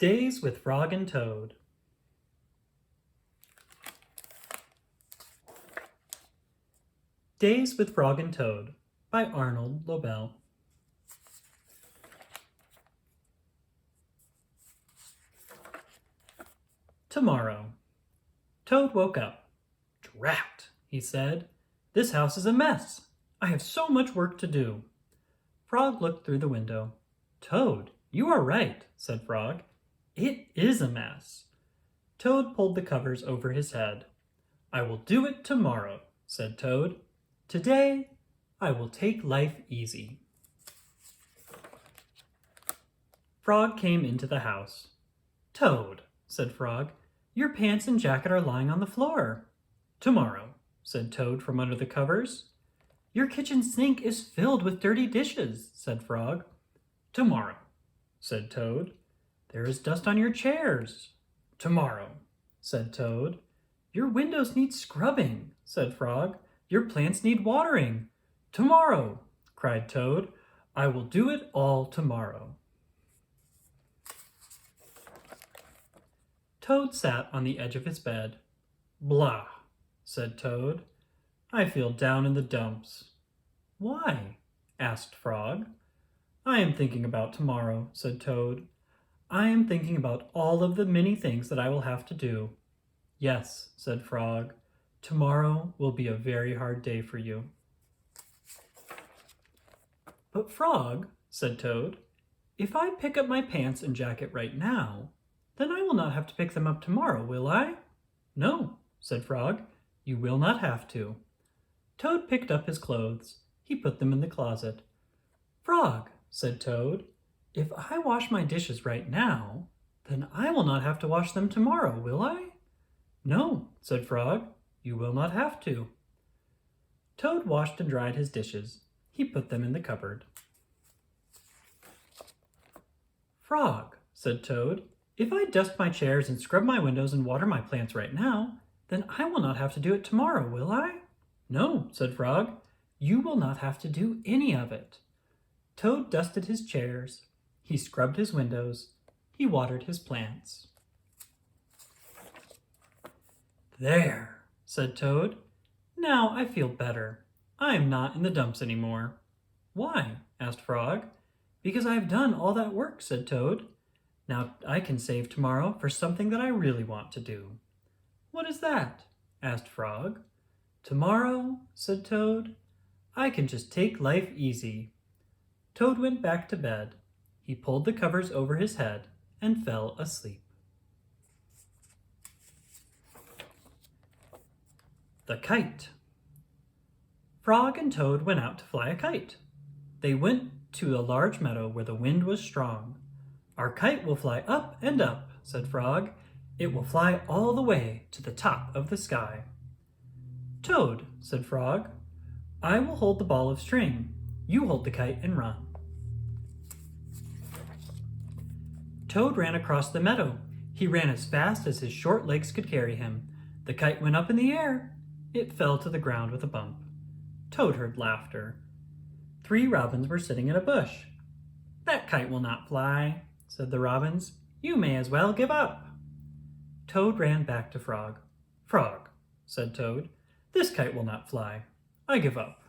Days with Frog and Toad. Days with Frog and Toad by Arnold Lobel. Tomorrow. Toad woke up. Drat, he said. This house is a mess. I have so much work to do. Frog looked through the window. Toad, you are right, said Frog. It is a mess. Toad pulled the covers over his head. I will do it tomorrow, said Toad. Today, I will take life easy. Frog came into the house. Toad, said Frog, your pants and jacket are lying on the floor. Tomorrow, said Toad from under the covers. Your kitchen sink is filled with dirty dishes, said Frog. Tomorrow, said Toad. There is dust on your chairs. Tomorrow, said Toad. Your windows need scrubbing, said Frog. Your plants need watering. Tomorrow, cried Toad. I will do it all tomorrow. Toad sat on the edge of his bed. Blah, said Toad. I feel down in the dumps. Why? Asked Frog. I am thinking about tomorrow, said Toad. I am thinking about all of the many things that I will have to do. Yes, said Frog. Tomorrow will be a very hard day for you. But Frog, said Toad, if I pick up my pants and jacket right now, then I will not have to pick them up tomorrow, will I? No, said Frog, you will not have to. Toad picked up his clothes. He put them in the closet. Frog, said Toad, if I wash my dishes right now, then I will not have to wash them tomorrow, will I? No, said Frog, you will not have to. Toad washed and dried his dishes. He put them in the cupboard. Frog, said Toad, if I dust my chairs and scrub my windows and water my plants right now, then I will not have to do it tomorrow, will I? No, said Frog, you will not have to do any of it. Toad dusted his chairs. He scrubbed his windows. He watered his plants. There, said Toad. Now I feel better. I am not in the dumps anymore. Why? Asked Frog. Because I have done all that work, said Toad. Now I can save tomorrow for something that I really want to do. What is that? Asked Frog. Tomorrow, said Toad, I can just take life easy. Toad went back to bed. He pulled the covers over his head and fell asleep. The kite. Frog and Toad went out to fly a kite. They went to a large meadow where the wind was strong. Our kite will fly up and up, said Frog. It will fly all the way to the top of the sky. Toad, said Frog, I will hold the ball of string. You hold the kite and run. Toad ran across the meadow. He ran as fast as his short legs could carry him. The kite went up in the air. It fell to the ground with a bump. Toad heard laughter. 3 robins were sitting in a bush. That kite will not fly, said the robins. You may as well give up. Toad ran back to Frog. Frog, said Toad, this kite will not fly. I give up.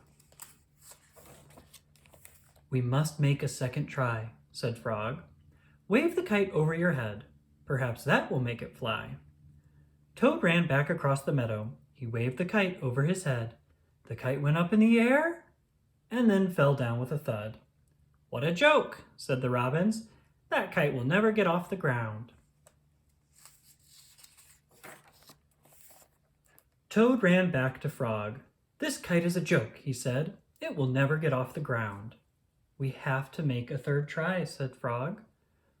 We must make a second try, said Frog. Wave the kite over your head. Perhaps that will make it fly. Toad ran back across the meadow. He waved the kite over his head. The kite went up in the air and then fell down with a thud. What a joke, said the robins. That kite will never get off the ground. Toad ran back to Frog. This kite is a joke, he said. It will never get off the ground. We have to make a third try, said Frog.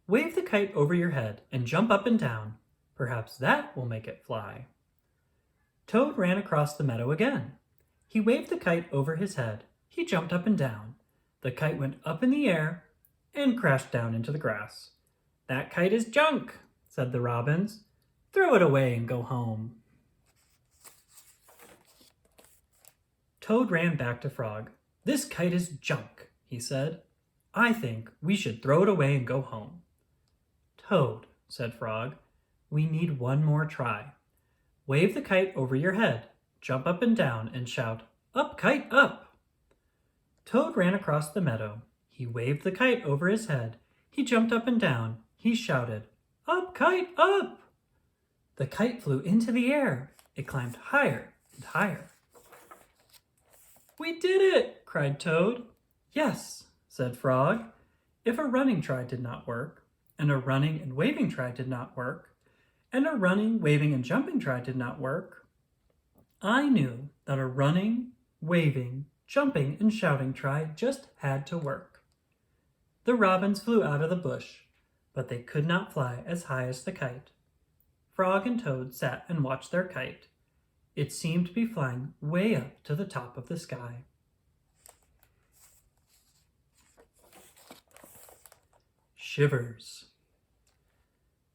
Wave the kite over your head and jump up and down. Perhaps that will make it fly. Toad ran across the meadow again. He waved the kite over his head. He jumped up and down. The kite went up in the air and crashed down into the grass. That kite is junk, said the robins. Throw it away and go home. Toad ran back to Frog. This kite is junk, he said. I think we should throw it away and go home. Toad, said Frog. "We need one more try. Wave the kite over your head, jump up and down, and shout, 'Up, kite, up!'" Toad ran across the meadow. He waved the kite over his head. He jumped up and down. He shouted, "Up, kite, up!" The kite flew into the air. It climbed higher and higher. "We did it!" cried Toad. "Yes," said Frog. "If a running try did not work, and a running and waving try did not work, and a running, waving, and jumping try did not work, I knew that a running, waving, jumping, and shouting try just had to work." The robins flew out of the bush, but they could not fly as high as the kite. Frog and Toad sat and watched their kite. It seemed to be flying way up to the top of the sky. Shivers.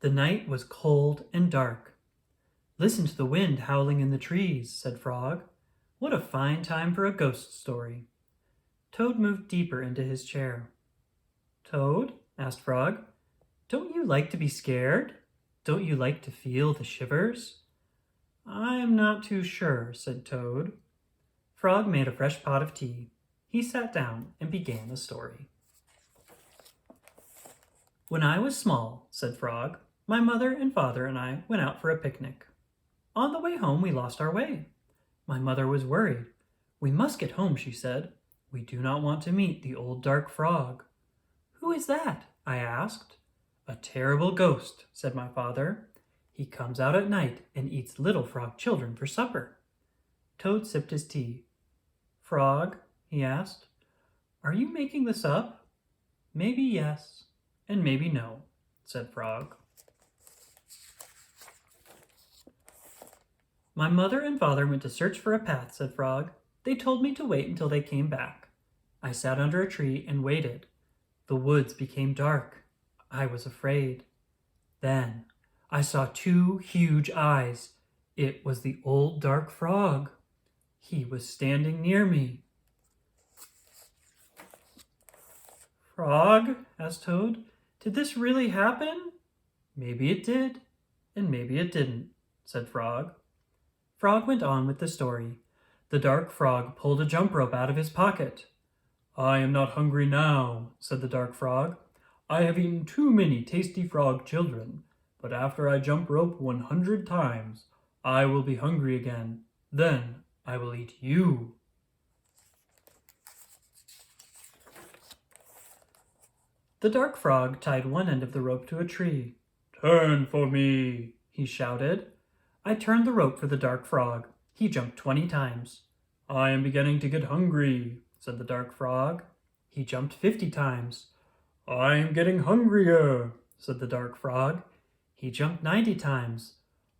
The night was cold and dark. "Listen to the wind howling in the trees," said Frog. "What a fine time for a ghost story." Toad moved deeper into his chair. "Toad," asked Frog, "don't you like to be scared? Don't you like to feel the shivers?" "I'm not too sure," said Toad. Frog made a fresh pot of tea. He sat down and began the story. "When I was small," said Frog, "my mother and father and I went out for a picnic. On the way home, we lost our way. My mother was worried. 'We must get home,' she said. 'We do not want to meet the old dark frog.' 'Who is that?' I asked. 'A terrible ghost,' said my father. 'He comes out at night and eats little frog children for supper.'" Toad sipped his tea. "Frog," he asked, "are you making this up?" "Maybe yes, and maybe no," said Frog. "My mother and father went to search for a path," said Frog. "They told me to wait until they came back. I sat under a tree and waited. The woods became dark. I was afraid. Then I saw two huge eyes. It was the old dark frog. He was standing near me." "Frog," asked Toad, "did this really happen?" "Maybe it did, and maybe it didn't," said Frog. Frog went on with the story. The dark frog pulled a jump rope out of his pocket. "I am not hungry now," said the dark frog. "I have eaten too many tasty frog children, but after I jump rope 100 times, I will be hungry again. Then I will eat you." The dark frog tied one end of the rope to a tree. "Turn for me," he shouted. I turned the rope for the dark frog. He jumped 20 times. "I am beginning to get hungry," said the dark frog. He jumped 50 times. "I am getting hungrier," said the dark frog. He jumped 90 times.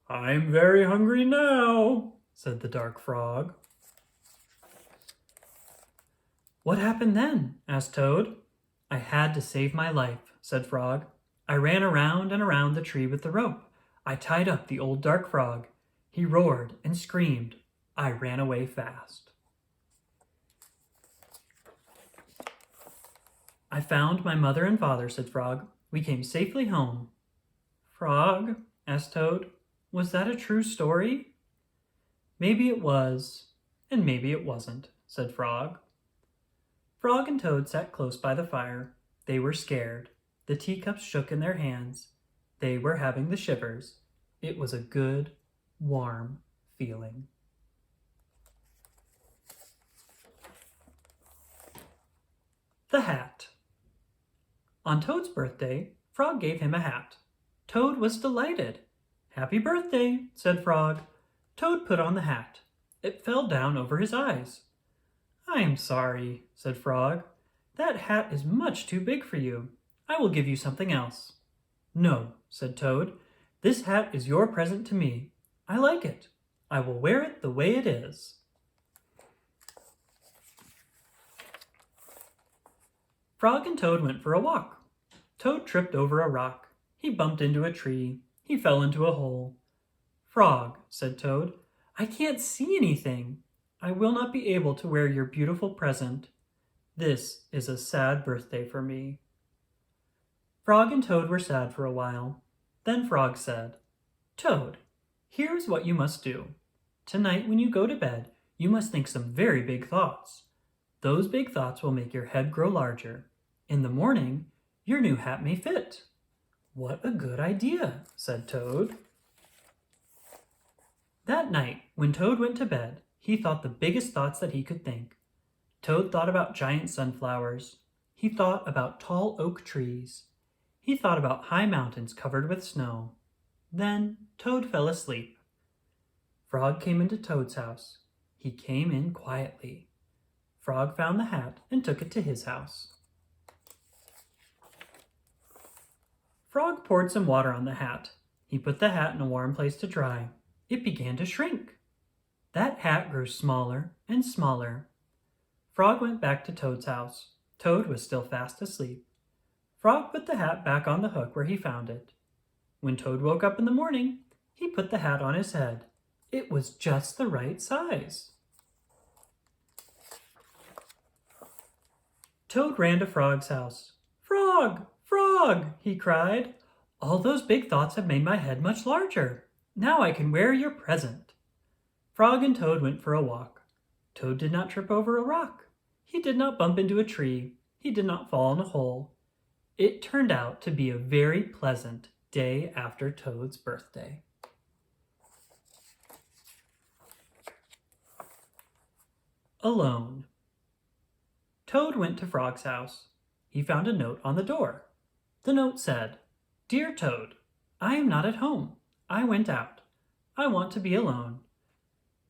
"I am very hungry now," said the dark frog. "What happened then?" asked Toad. "I had to save my life," said Frog. "I ran around and around the tree with the rope. I tied up the old dark frog. He roared and screamed. I ran away fast." "I found my mother and father," said Frog. "We came safely home." "Frog," asked Toad, "was that a true story?" "Maybe it was, and maybe it wasn't," said Frog. Frog and Toad sat close by the fire. They were scared. The teacups shook in their hands. They were having the shivers. It was a good, warm feeling. The hat. On Toad's birthday, Frog gave him a hat. Toad was delighted. "Happy birthday," said Frog. Toad put on the hat. It fell down over his eyes. "I am sorry," said Frog. "That hat is much too big for you. I will give you something else." "No," said Toad. "This hat is your present to me. I like it. I will wear it the way it is." Frog and Toad went for a walk. Toad tripped over a rock. He bumped into a tree. He fell into a hole. "Frog," said Toad, "I can't see anything. I will not be able to wear your beautiful present. This is a sad birthday for me." Frog and Toad were sad for a while. Then Frog said, "Toad, here's what you must do. Tonight when you go to bed, you must think some very big thoughts. Those big thoughts will make your head grow larger. In the morning, your new hat may fit." "What a good idea," said Toad. That night, when Toad went to bed, he thought the biggest thoughts that he could think. Toad thought about giant sunflowers. He thought about tall oak trees. He thought about high mountains covered with snow. Then Toad fell asleep. Frog came into Toad's house. He came in quietly. Frog found the hat and took it to his house. Frog poured some water on the hat. He put the hat in a warm place to dry. It began to shrink. That hat grew smaller and smaller. Frog went back to Toad's house. Toad was still fast asleep. Frog put the hat back on the hook where he found it. When Toad woke up in the morning, he put the hat on his head. It was just the right size. Toad ran to Frog's house. "Frog! Frog!" he cried. "All those big thoughts have made my head much larger. Now I can wear your present." Frog and Toad went for a walk. Toad did not trip over a rock. He did not bump into a tree. He did not fall in a hole. It turned out to be a very pleasant day after Toad's birthday. Alone. Toad went to Frog's house. He found a note on the door. The note said, "Dear Toad, I am not at home. I went out. I want to be alone."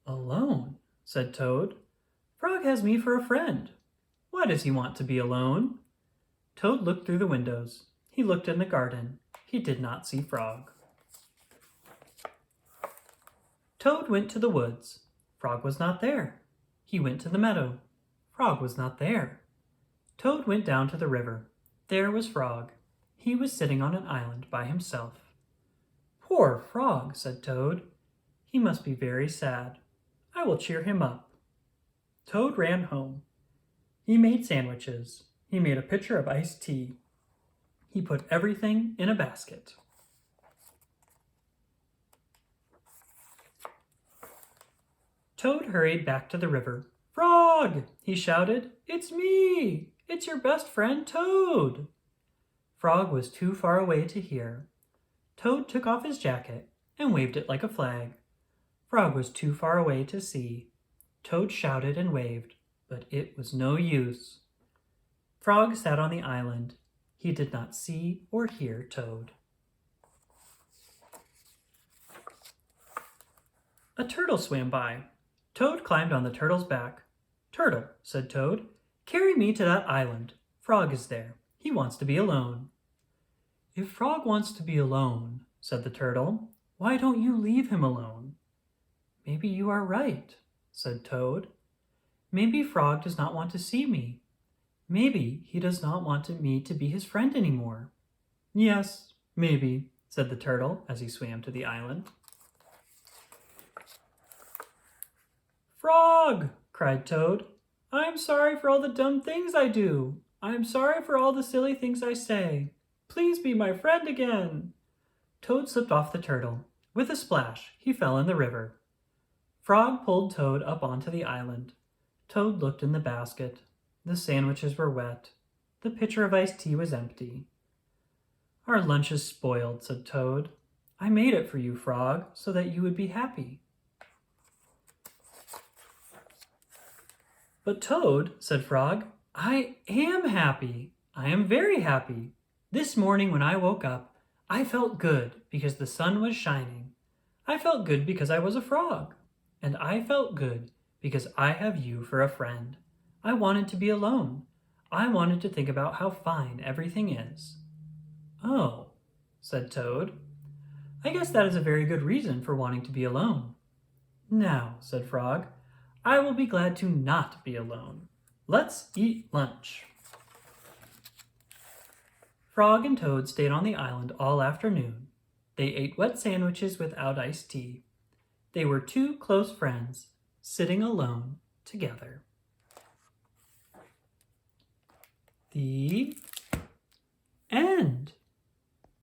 "Alone?" said Toad. "Frog has me for a friend. Why does he want to be alone?" Toad looked through the windows. He looked in the garden. He did not see Frog. Toad went to the woods. Frog was not there. He went to the meadow. Frog was not there. Toad went down to the river. There was Frog. He was sitting on an island by himself. "Poor Frog," said Toad. "He must be very sad. I will cheer him up." Toad ran home. He made sandwiches. He made a pitcher of iced tea. He put everything in a basket. Toad hurried back to the river. "Frog!" he shouted. "It's me! It's your best friend, Toad!" Frog was too far away to hear. Toad took off his jacket and waved it like a flag. Frog was too far away to see. Toad shouted and waved, but it was no use. Frog sat on the island. He did not see or hear Toad. A turtle swam by. Toad climbed on the turtle's back. "Turtle," said Toad, "carry me to that island. Frog is there. He wants to be alone." "If Frog wants to be alone," said the turtle, "why don't you leave him alone?" "Maybe you are right," said Toad. "Maybe Frog does not want to see me. Maybe he does not want me to be his friend anymore." "Yes, maybe," said the turtle as he swam to the island. "Frog!" cried Toad. "I am sorry for all the dumb things I do. I am sorry for all the silly things I say. Please be my friend again." Toad slipped off the turtle. With a splash, he fell in the river. Frog pulled Toad up onto the island. Toad looked in the basket. The sandwiches were wet. The pitcher of iced tea was empty. "Our lunch is spoiled," said Toad. "I made it for you, Frog, so that you would be happy." "But Toad," said Frog, "I am happy. I am very happy. This morning when I woke up, I felt good because the sun was shining. I felt good because I was a frog. And I felt good because I have you for a friend. I wanted to be alone. I wanted to think about how fine everything is." "Oh," said Toad. "I guess that is a very good reason for wanting to be alone." "Now," said Frog, "I will be glad to not be alone. Let's eat lunch." Frog and Toad stayed on the island all afternoon. They ate wet sandwiches without iced tea. They were two close friends, sitting alone together. The end.